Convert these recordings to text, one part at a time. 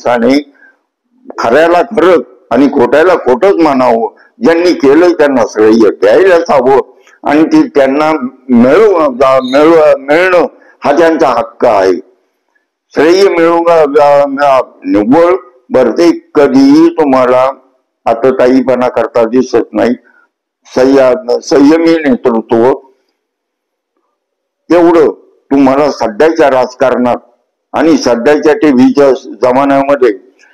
माणसाने खऱ्याला खरं आणि खोट्याला खोटंच म्हणावं. ज्यांनी केलं त्यांना श्रेय द्यायलाच हवं आणि ते त्यांना मिळणं हा त्यांचा हक्क आहे. श्रेय निव्वळ भरते कधीही तुम्हाला आतताईपणा करता दिसत नाही. संयमी नेतृत्व तेवढं तुम्हाला सध्याच्या राजकारणात आणि सध्याच्या टीव्हीच्या जमान्यामध्ये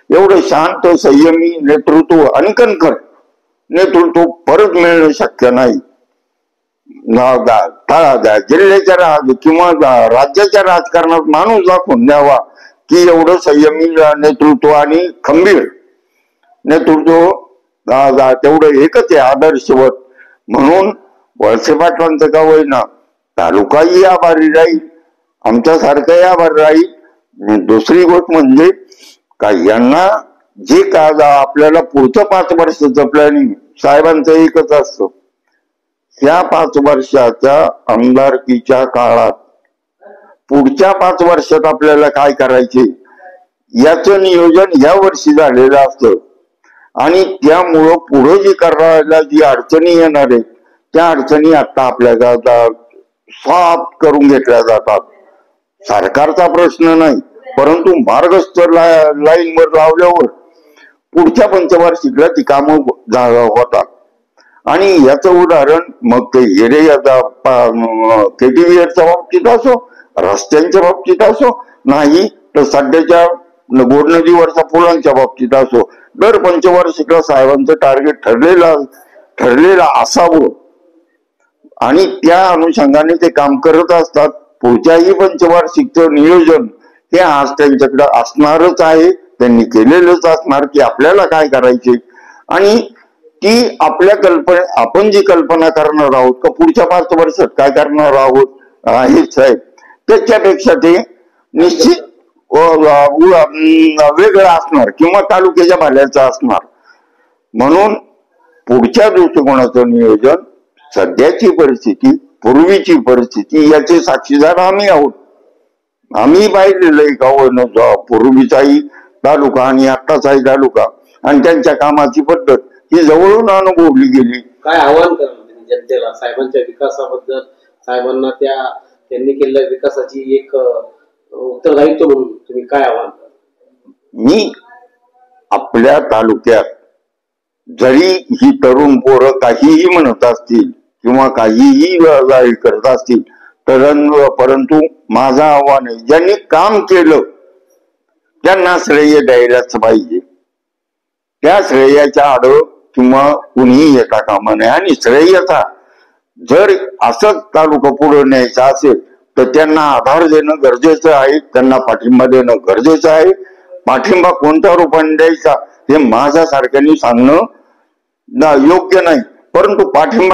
एवढं शांत संयमी नेतृत्व आणि कणखर नेतृत्व परत मिळणं शक्य नाही. जिल्ह्याच्या किंवा राज्याच्या राजकारणात माणूस दाखवून द्यावा की एवढं संयमी नेतृत्व आणि खंबीर नेतृत्व तेवढं एकच आहे आदर्शवत. म्हणून वळसे पाटलांचं का होईना तालुकाही आभारी राहील, आमच्यासारखंही आभारी राहील. दुसरी गोष्ट म्हणजे का यांना जे का आपल्याला पुढचं 5 वर्षाचं प्लॅनिंग साहेबांचं एकच असतं. त्या 5 वर्षाच्या आमदारकीच्या काळात पुढच्या 5 वर्षात आपल्याला काय करायचे याचं नियोजन या वर्षी झालेलं असतं आणि त्यामुळं पुढे जी करायला जी अडचणी येणार आहेत त्या अडचणी आता आपल्या सॉल्व करून घेतल्या जातात. सरकारचा प्रश्न नाही, परंतु मार्गस्थ लाईनवर लावल्यावर पुढच्या पंचवार्षिकला ती कामं होतात. आणि याचं उदाहरण मग ते केटीव्हीआरच्या बाबतीत असो, रस्त्यांच्या बाबतीत असो, नाही तर सध्याच्या गोड नदीवरच्या पुलांच्या बाबतीत असो, दर पंचवार्षिकला साहेबांचं टार्गेट ठरलेलं असावं आणि त्या अनुषंगाने ते काम करत असतात. पुढच्याही पंचवार्षिकचं नियोजन हे आज त्यांच्याकडे असणारच आहे, त्यांनी केलेलंच असणार की आपल्याला काय करायचे आणि ती आपल्या आपण जी कल्पना करणार आहोत का पुढच्या 5 वर्षात काय करणार आहोत हेच आहे, त्याच्यापेक्षा ते निश्चित वेगळं असणार किंवा तालुक्याच्या भाल्याचं असणार. म्हणून पुढच्या दृष्टिकोनाचं नियोजन, सध्याची परिस्थिती, पूर्वीची परिस्थिती याचे साक्षीदार आम्ही आहोत. आम्ही पाहिलेलं आहे का पूर्वीचाही तालुका आणि आत्ताचाही तालुका आणि त्यांच्या कामाची पद्धत ही जवळून अनुभवली गेली. काय आव्हान करणार जनतेला साहेबांच्या विकासाबद्दल, साहेबांना त्यांनी केलेल्या विकासाची एक उत्तरदायित्व म्हणून तुम्ही काय आव्हान करणार? मी आपल्या तालुक्यात जरी ही तरुण पोरं काहीही म्हणत असतील किंवा काहीही करत असतील परंतु माझं आव्हान आहे, ज्यांनी काम केलं त्यांना श्रेय द्यायलाच पाहिजे. त्या श्रेयाच्या आड किंवा कुणीही येता कामा नये आणि श्रेयाचा जर असंच तालुका पुढे न्यायचा असेल तर त्यांना आधार देणं गरजेचं आहे, त्यांना पाठिंबा देणं गरजेचं आहे. पाठिंबा कोणत्या रूपाने द्यायचा हे माझ्यासारख्यांनी सांगणं योग्य नाही, परंतु पाठिंबा